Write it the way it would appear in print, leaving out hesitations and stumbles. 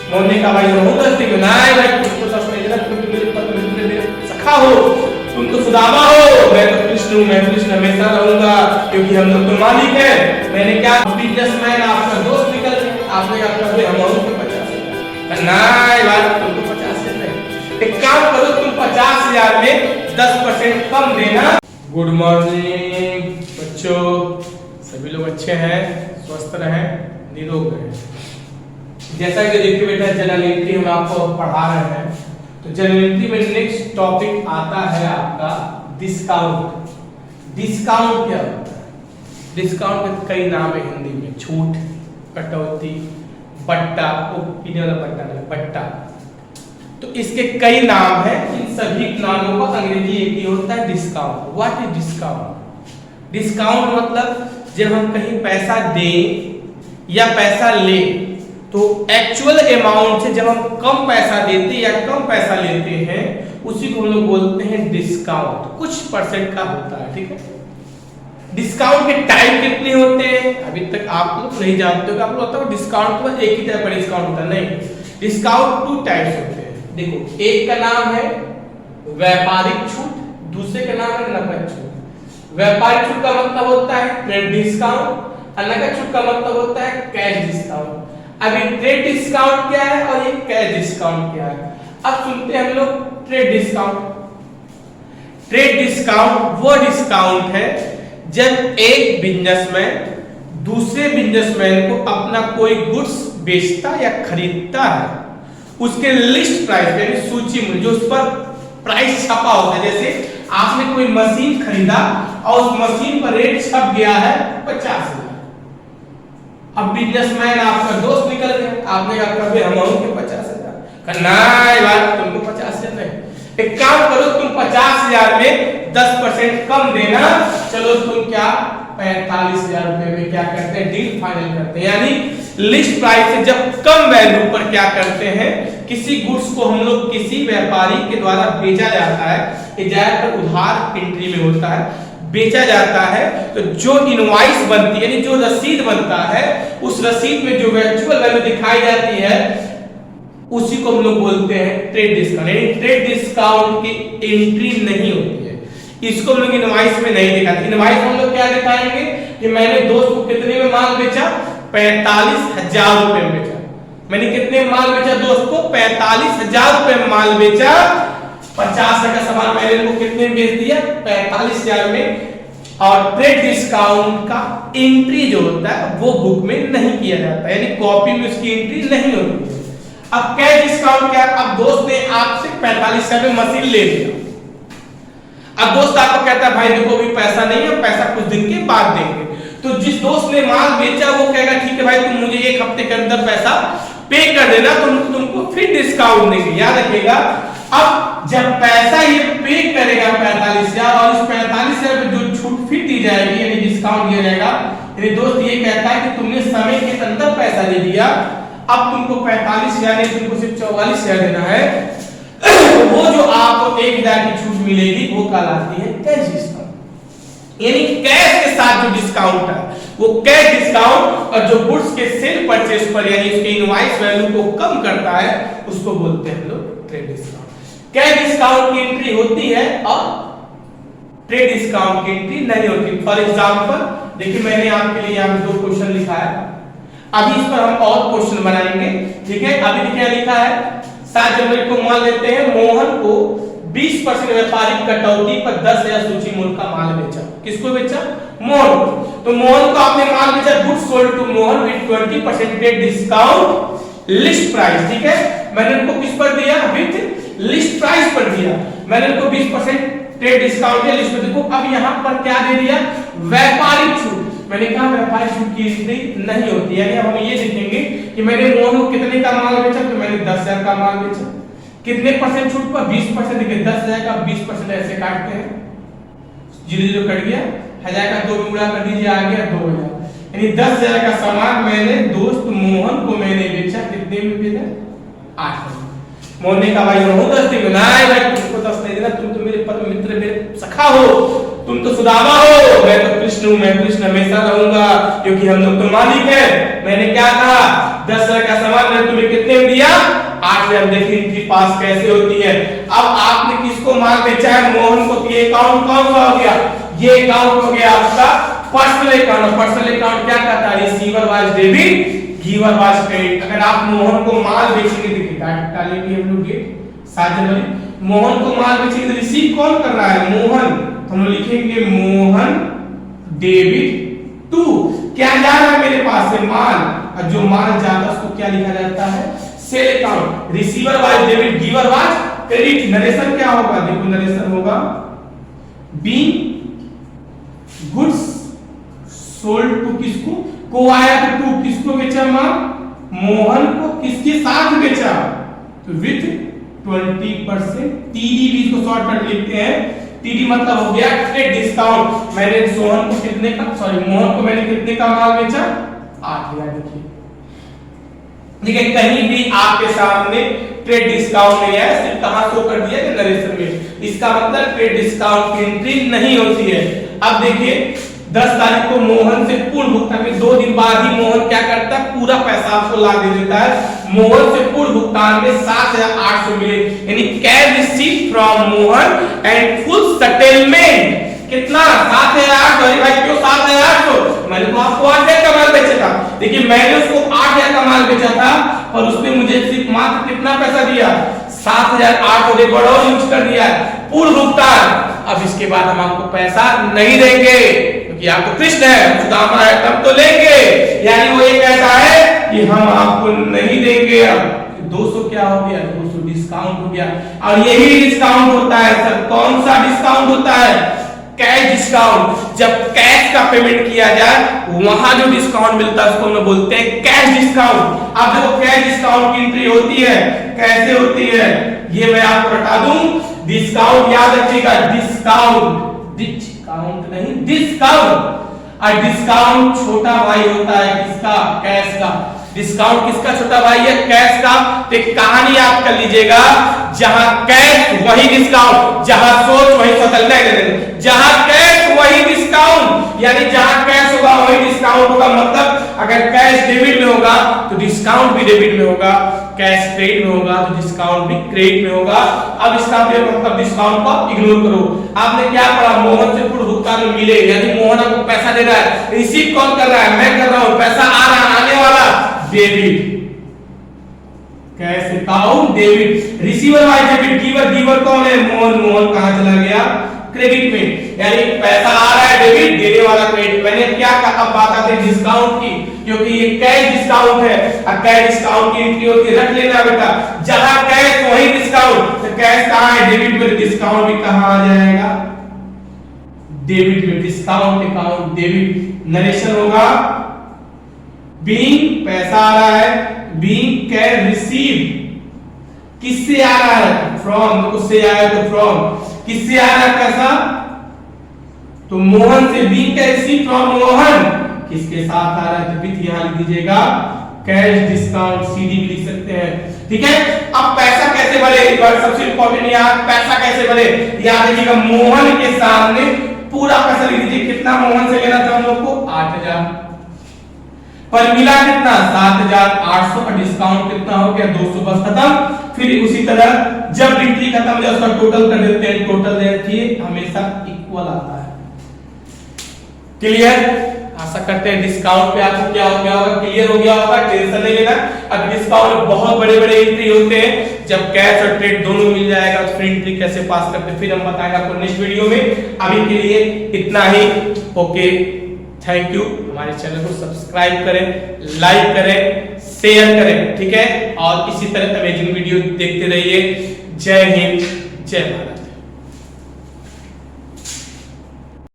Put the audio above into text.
मोहन का भाई रहूं दस्ती में नाय भाई तुमको सच नहीं देना, तुम तो मेरे पति मित्र मेरे सखा हो, तुम तो सुदामा हो, मैं तो कृष्ण हूँ, मैं कृष्ण हमेशा रहूंगा क्योंकि हम लोग तो मालिक है। मैंने क्या बिजनेसमैन आपका दोस्त निकल गया, आपने क्या कर दिया, हम और 50 नाय भाई तुमको 50 नहीं, एक काम करो तुम 50,000 में 10% कम देना। गुड मॉर्निंग बच्चों, सभी लोग अच्छे हैं, स्वस्थ रहें, निरोग रहें। जैसा कि देखिए बेटा जनरल एंट्री हम आपको पढ़ा रहे हैं, तो जनरल एंट्री में नेक्स्ट टॉपिक आता है आपका डिस्काउंट। डिस्काउंट क्या होता है? डिस्काउंट के कई नाम है हिंदी में, छूट, कटौती, बट्टा, वो पीने वाला बट्टा नहीं, बट्टा। तो इसके कई नाम हैं, इन सभी नामों का अंग्रेजी एक ही होता है discount. What is discount? Discount मतलब जब हम कहीं पैसा दें या पैसा लें तो एक्चुअल अमाउंट से जब हम कम पैसा देते या कम पैसा लेते हैं उसी को हम लोग बोलते हैं डिस्काउंट। कुछ परसेंट का होता है, ठीक है। डिस्काउंट के टाइप कितने होते हैं अभी तक आप लोग नहीं जानते हो। आप लोग बताओ डिस्काउंट तो एक ही टाइप का डिस्काउंट होता है? नहीं, डिस्काउंट 2 टाइप्स होते हैं। देखो, एक का नाम है व्यापारिक छूट, दूसरे का नाम है नकद छूट। व्यापारिक छूट का मतलब होता है ट्रेड डिस्काउंट और नकद छूट का मतलब होता है कैश डिस्काउंट। अभी ट्रेड डिस्काउंट क्या है और ये कैश डिस्काउंट क्या है, अब सुनते हैं हम लोग ट्रेड डिस्काउंट। ट्रेड डिस्काउंट वो डिस्काउंट है जब एक बिजनेसमैन दूसरे बिजनेसमैन को अपना कोई गुड्स बेचता या खरीदता है, उसके लिस्ट प्राइस यानी सूची मूल्य, जो उस पर प्राइस छपा होता है। जैसे आपने कोई मशीन खरीदा और उस मशीन पर रेट छप गया है 50,000। अब बिजनेसमैन आपका दोस्त निकल गया, आपने क्या कर दिया, हम और 50,000 नाय भाई तुमको 50,000 नहीं, एक काम करो तुम 50,000 में 10% कम देना। चलो तुम क्या 45,000 रुपए में क्या करते हैं, डील फाइनल करते हैं। यानी लिस्ट प्राइस से जब कम वैल्यू पर क्या करते हैं, किसी गुड्स को हम लोग किसी व्यापारी के द्वारा बेचा जाता है, ये ज्यादातर उधार एंट्री में होता है, बेचा जाता है, तो जो इनवॉइस बनती है यानी जो रसीद बनता है, उस रसीद में जो एक्चुअल वैल्यू दिखाई जाती है उसी को हम लोग बोलते हैं ट्रेड डिस्काउंट। यानी ट्रेड डिस्काउंट की एंट्री नहीं होती है, इसको हम लोग इनवॉइस में नहीं दिखाते। इनवॉइस हम लोग क्या दिखाएंगे कि मैंने दोस्त को कितने में माल बेचा, 45,000 रुपए में बेचा। मैंने कितने में माल बेचा दोस्त को, 45,000 रुपए में माल बेचा। 50 का सामान मैंने इनको कितने में बेच दिया, 45,000 में। और ट्रेड डिस्काउंट का एंट्री जो होता है वो बुक में नहीं किया जाता, यानी कॉपी में उसकी एंट्री नहीं होती है। अब कैश डिस्काउंट क्या? अब दोस्त ने आपसे 45,000 में मशीन ले लिया, अब दोस्त आपको कहता है भाई देखो अभी पैसा नहीं है, पैसा कुछ दिन के बाद देंगे। तो जिस दोस्त ने माल बेचा वो कहेगा ठीक है भाई तुम मुझे 1 हफ्ते के अंदर पैसा पे कर देना, तुमको फिर डिस्काउंट देंगे। याद रखिएगा, अब जब पैसा ये पे करेगा 45,000 और इस 45,000 पे जो छूट फिर दी जाएगी यानी डिस्काउंट दिया जाएगा, यानी दोस्त ये कहता है कि तुमने समय के अंदर पैसा दे दिया, अब तुमको 45,000 नहीं तुमको सिर्फ 44,000 देना है। वो जो आपको 1,000 की छूट मिलेगी वो कहलाती है कैश डिस्काउंट। यानी कैश के साथ जो डिस्काउंट है वो कैश डिस्काउंट, और जो गुड्स के सेल परचेज पर यानी उसके इनवॉइस वैल्यू को कम करता है उसको बोलते हैं लोग ट्रेड डिस्काउंट। कैश डिस्काउंट की एंट्री होती है और ट्रेड डिस्काउंट की एंट्री नहीं होती। फॉर एग्जांपल देखिए मैंने आपके लिए यहाँ 2 क्वेश्चन लिखा है, अभी इस पर हम और क्वेश्चन बनाएंगे, ठीक है। अभी क्या लिखा है, 7 जनवरी को मान लेते हैं मोहन को 20% व्यापारिक कटौती पर 10,000 सूची मूल्य का माल बेचा। किसको बेचा? मोहन को। तो मोहन को आपने माल बेचा, goods sold to Mohan with 20% trade discount list price, ठीक है। मैंने उनको किस पर दिया, विद लिस्ट प्राइस पर दिया। मैंने उनको 20% ट्रेड डिस्काउंट दिया लिस्ट पर। देखो अब यहां पर क्या दे दिया, व्यापारिक छूट। मैंने कहा व्यापारिक छूट की एंट्री नहीं होती, यानी अब हम ये लिखेंगे कि मैंने मोहन को कितने का माल बेचा, तो मैंने 10,000 का माल बेचा। कितने परसेंट छूट पर, 20%। देखिए 10,000 का 20% ऐसे काटते हैं, 0 कट गया, 1000 का 2 में गुणा कर दीजिए, आ गया 2,000। यानी 10,000 का सामान मैंने दोस्त मोहन को मैंने बेचा, कितने में बेचा, 8,000। मोहन ने कहा भाई रहूं दस्ती में नाय भाई तुमको 10 नहीं देना, तुम तो मेरे पति मित्र मेरे सखा हो, तुम तो सुदामा हो, मैं तो कृष्ण हूँ, मैं कृष्ण हमेशा रहूंगा क्योंकि हम लोग तो मालिक है। मैंने क्या कहा, 10,000 का सामान मैंने तुम्हें कितने में दिया, आज से हम देखें एंट्री पास कैसे होती है। अब आपने किसको माल बेचा है? मोहन को। तो ये अकाउंट कौन सा हो गया? ये अकाउंट हो गया आपका पर्सनल अकाउंट। पर्सनल अकाउंट क्या कहता है? Receiver was debit, giver was credit. अगर आप मोहन को माल बेचेंगे, देखिए डालेंगे हम लोग ये साजन वाली, मोहन को माल बेचेंगे तो रिसीव कौन कर रहा है? मोहन। हम लोग लिखेंगे मोहन डेबिट टू, क्या जा रहा है मेरे पास से? माल। और जो माल जाता है उसको क्या लिखा जाता है? Sale account. Receiver was debit, giver was credit. Narration क्या होगा? देखो नरेशन होगा बीइंग गुड्स सोल्ड टू, किसको? को आया तो टू, किसको बेचा? माल। मोहन को किसके साथ बेचा? तो विथ 20%। टीडीबी को शॉर्टकट लिखते हैं। टीडी मतलब हो गया ट्रेड डिस्काउंट। मैंने सोहन को कितने का, मोहन को मैंने कितने का माल बेचा? 8000। देखिए ठीक है, कहीं भी आपके सामने ट्रेड डिस्काउंट नहीं है, सिर्फ कहां शो कर दिया कि नरेशन में। इसका मतलब ट्रेड डिस्काउंट की एंट्री नहीं होती है। अब देखिए 10 तारीख को मोहन से पूर्व भुगतान में 2 दिन बाद ही मोहन क्या करता है? पूरा पैसा आपको ला दे देता है। मोहन से पूर्व भुगतान में 7800 मिले, यानी cash received from Mohan and full settlement कितना? 7800। अरे भाई क्यों 7800? मैंने तो आपको 8000 का माल बेचा था। देखिए मैंने उसको 8000 का माल बेचा था और उसने मुझे सिर्फ मात्र कितना पैसा दिया? 7800। बड़ा यूज कर दिया पूर्व भुगतान। अब इसके बाद हम आपको पैसा नहीं देंगे क्योंकि आपको कृष्ण है, सुदामा है, तब तो लेंगे। यानी वो ये कहता है कि हम आपको नहीं देंगे। अब 200 क्या हो गया? 200 डिस्काउंट हो गया। और यही डिस्काउंट होता है सर। कौन सा डिस्काउंट होता है? Cash discount. जब कैश का पेमेंट किया जाए वहां जो डिस्काउंट मिलता है उसको हम बोलते हैं कैश डिस्काउंट। अब देखो कैश डिस्काउंट की एंट्री होती है, कैसे होती है ये मैं आपको बता दूं। डिस्काउंट याद रखिएगा, डिस्काउंट, डिस्काउंट नहीं, डिस्काउंट। और डिस्काउंट छोटा भाई होता है किसका? कैश का। डिस्काउंट किसका छोटा भाई है? कैश का। तो कहानी आप कर लीजिएगा, जहां कैश वही डिस्काउंट, जहां सोच वही सेटलमेंट, जहां कैश वही डिस्काउंट। यानी जहां कैश होगा वही डिस्काउंट होगा। मतलब अगर कैश डेबिट में होगा तो डिस्काउंट भी डेबिट में होगा, कैश क्रेडिट में होगा तो डिस्काउंट भी क्रेडिट में होगा। अब इसका मतलब डिस्काउंट को इग्नोर करो। आपने क्या पढ़ा? मोहन से पूर्व भुगतान में मिले, यानी मोहन आपको पैसा दे रहा है। रिसीव कौन कर रहा है? मैं कर रहा हूं। पैसा आ रहा है, आने वाला debit. Cash account debit. Receiver was debit, giver कौन है? मोहन। मोहन कहां चला गया? क्रेडिट में। यानी पैसा आ रहा है डेबिट, देने वाला क्रेडिट। मैंने क्या कहा? अब बात आती है डिस्काउंट की, क्योंकि ये कैश डिस्काउंट है। और कैश डिस्काउंट की एंट्री होती है, रख लेना बेटा, जहां कैश वही डिस्काउंट। तो कैश कहां है? डेबिट में। डिस्काउंट भी कहां आ जाएगा? डेबिट में। Discount account debit. नरेशन होगा बीइंग, पैसा आ रहा है, बीइंग कैश रिसीव्ड, किससे आ रहा है? फ्रॉम। उससे आया तो फ्रॉम। किससे आ रहा है पैसा? तो मोहन से। Being cash received from Mohan, किसके साथ आ रहा है? तो विथ यहां लिख दीजिएगा कैश डिस्काउंट, सीडी भी लिख सकते हैं। ठीक है, अब पैसा कैसे भरे? एक बार सबसे इंपॉर्टेंट यार, पैसा कैसे भरे याद रखिएगा। मोहन के सामने पूरा पैसा लिख दीजिए। कितना मोहन से लेना था हम लोग को? 8000। पर मिला कितना? 7800। का डिस्काउंट कितना हो गया? 200। बस खत्म। फिर उसी तरह जब एंट्री खत्म हो जाए उसका टोटल कर देते हैं। टोटल देखिए हमेशा इक्वल आता है। क्लियर? आशा करते हैं डिस्काउंट पे आपको क्या हो गया होगा, क्लियर हो गया होगा। टेंशन नहीं लेना। अब डिस्काउंट में बहुत बड़े बड़े एंट्री होते हैं, जब कैश और ट्रेड दोनों मिल जाएगा तो फिर एंट्री कैसे पास करते हैं फिर हम बताएंगे आपको नेक्स्ट वीडियो में। अभी के लिए इतना ही। Okay, thank you. हमारे चैनल को सब्सक्राइब करें, लाइक करें, शेयर करें, ठीक है। और इसी तरह अमेजिंग वीडियो देखते रहिए। जय हिंद, जय भारत।